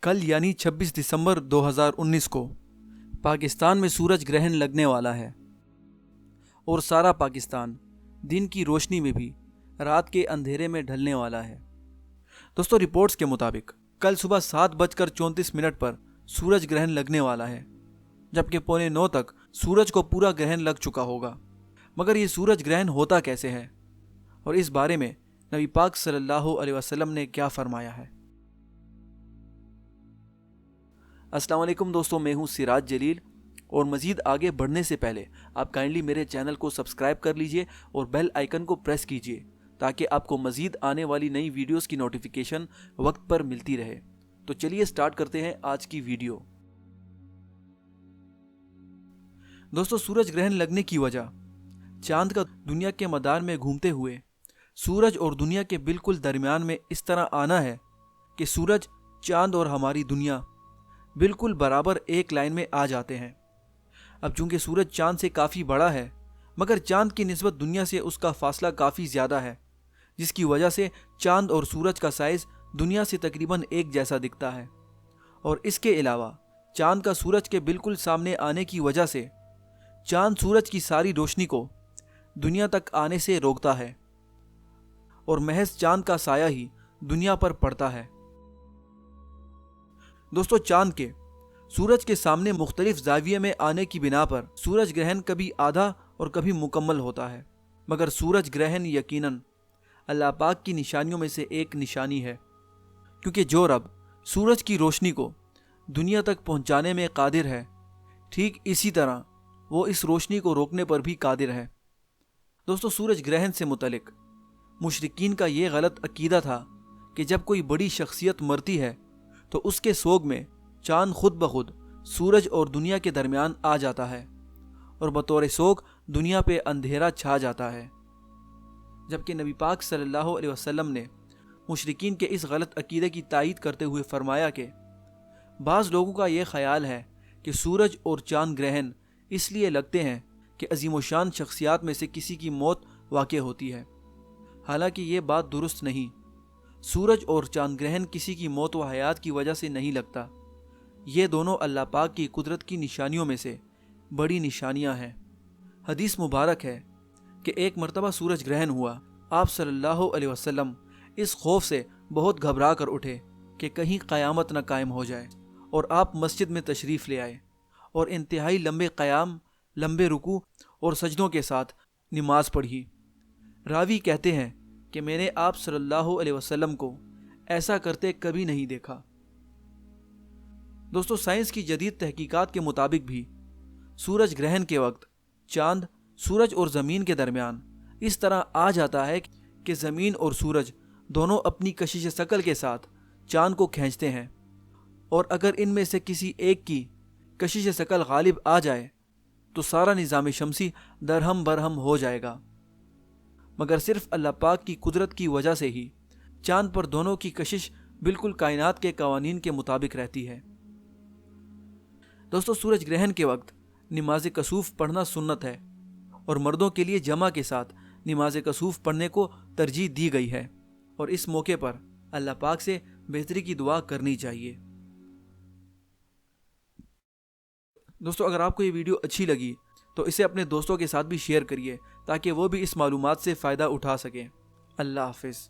کل یعنی 26 دسمبر 2019 کو پاکستان میں سورج گرہن لگنے والا ہے اور سارا پاکستان دن کی روشنی میں بھی رات کے اندھیرے میں ڈھلنے والا ہے۔ دوستو، رپورٹس کے مطابق کل صبح 7:34 پر سورج گرہن لگنے والا ہے، جبکہ 8:45 تک سورج کو پورا گرہن لگ چکا ہوگا۔ مگر یہ سورج گرہن ہوتا کیسے ہے اور اس بارے میں نبی پاک صلی اللہ علیہ وسلم نے کیا فرمایا ہے؟ السلام علیکم دوستو، میں ہوں سراج جلیل، اور مزید آگے بڑھنے سے پہلے آپ کائنڈلی میرے چینل کو سبسکرائب کر لیجئے اور بیل آئیکن کو پریس کیجئے تاکہ آپ کو مزید آنے والی نئی ویڈیوز کی نوٹیفیکیشن وقت پر ملتی رہے۔ تو چلیے سٹارٹ کرتے ہیں آج کی ویڈیو۔ دوستو، سورج گرہن لگنے کی وجہ چاند کا دنیا کے مدار میں گھومتے ہوئے سورج اور دنیا کے بالکل درمیان میں اس طرح آنا ہے کہ سورج، چاند اور ہماری دنیا بالکل برابر ایک لائن میں آ جاتے ہیں۔ اب چونکہ سورج چاند سے کافی بڑا ہے، مگر چاند کی نسبت دنیا سے اس کا فاصلہ کافی زیادہ ہے، جس کی وجہ سے چاند اور سورج کا سائز دنیا سے تقریباً ایک جیسا دکھتا ہے، اور اس کے علاوہ چاند کا سورج کے بالکل سامنے آنے کی وجہ سے چاند سورج کی ساری روشنی کو دنیا تک آنے سے روکتا ہے اور محض چاند کا سایہ ہی دنیا پر پڑتا ہے۔ دوستو، چاند کے سورج کے سامنے مختلف زاویے میں آنے کی بنا پر سورج گرہن کبھی آدھا اور کبھی مکمل ہوتا ہے، مگر سورج گرہن یقیناً اللہ پاک کی نشانیوں میں سے ایک نشانی ہے، کیونکہ جو رب سورج کی روشنی کو دنیا تک پہنچانے میں قادر ہے، ٹھیک اسی طرح وہ اس روشنی کو روکنے پر بھی قادر ہے۔ دوستو، سورج گرہن سے متعلق مشرکین کا یہ غلط عقیدہ تھا کہ جب کوئی بڑی شخصیت مرتی ہے تو اس کے سوگ میں چاند خود بخود سورج اور دنیا کے درمیان آ جاتا ہے اور بطور سوگ دنیا پہ اندھیرا چھا جاتا ہے، جبکہ نبی پاک صلی اللہ علیہ وسلم نے مشرکین کے اس غلط عقیدے کی تائید کرتے ہوئے فرمایا کہ بعض لوگوں کا یہ خیال ہے کہ سورج اور چاند گرہن اس لیے لگتے ہیں کہ عظیم و شان شخصیات میں سے کسی کی موت واقع ہوتی ہے، حالانکہ یہ بات درست نہیں۔ سورج اور چاند گرہن کسی کی موت و حیات کی وجہ سے نہیں لگتا، یہ دونوں اللہ پاک کی قدرت کی نشانیوں میں سے بڑی نشانیاں ہیں۔ حدیث مبارک ہے کہ ایک مرتبہ سورج گرہن ہوا، آپ صلی اللہ علیہ وسلم اس خوف سے بہت گھبرا کر اٹھے کہ کہیں قیامت نہ قائم ہو جائے، اور آپ مسجد میں تشریف لے آئے اور انتہائی لمبے قیام، لمبے رکوع اور سجدوں کے ساتھ نماز پڑھی۔ راوی کہتے ہیں کہ میں نے آپ صلی اللہ علیہ وسلم کو ایسا کرتے کبھی نہیں دیکھا۔ دوستو، سائنس کی جدید تحقیقات کے مطابق بھی سورج گرہن کے وقت چاند سورج اور زمین کے درمیان اس طرح آ جاتا ہے کہ زمین اور سورج دونوں اپنی کشش ثقل کے ساتھ چاند کو کھینچتے ہیں، اور اگر ان میں سے کسی ایک کی کشش ثقل غالب آ جائے تو سارا نظام شمسی درہم برہم ہو جائے گا، مگر صرف اللہ پاک کی قدرت کی وجہ سے ہی چاند پر دونوں کی کشش بالکل کائنات کے قوانین کے مطابق رہتی ہے۔ دوستو، سورج گرہن کے وقت نماز کسوف پڑھنا سنت ہے، اور مردوں کے لیے جمع کے ساتھ نماز کسوف پڑھنے کو ترجیح دی گئی ہے، اور اس موقع پر اللہ پاک سے بہتری کی دعا کرنی چاہیے۔ دوستو، اگر آپ کو یہ ویڈیو اچھی لگی تو اسے اپنے دوستوں کے ساتھ بھی شیئر کریے تاکہ وہ بھی اس معلومات سے فائدہ اٹھا سکیں۔ اللہ حافظ۔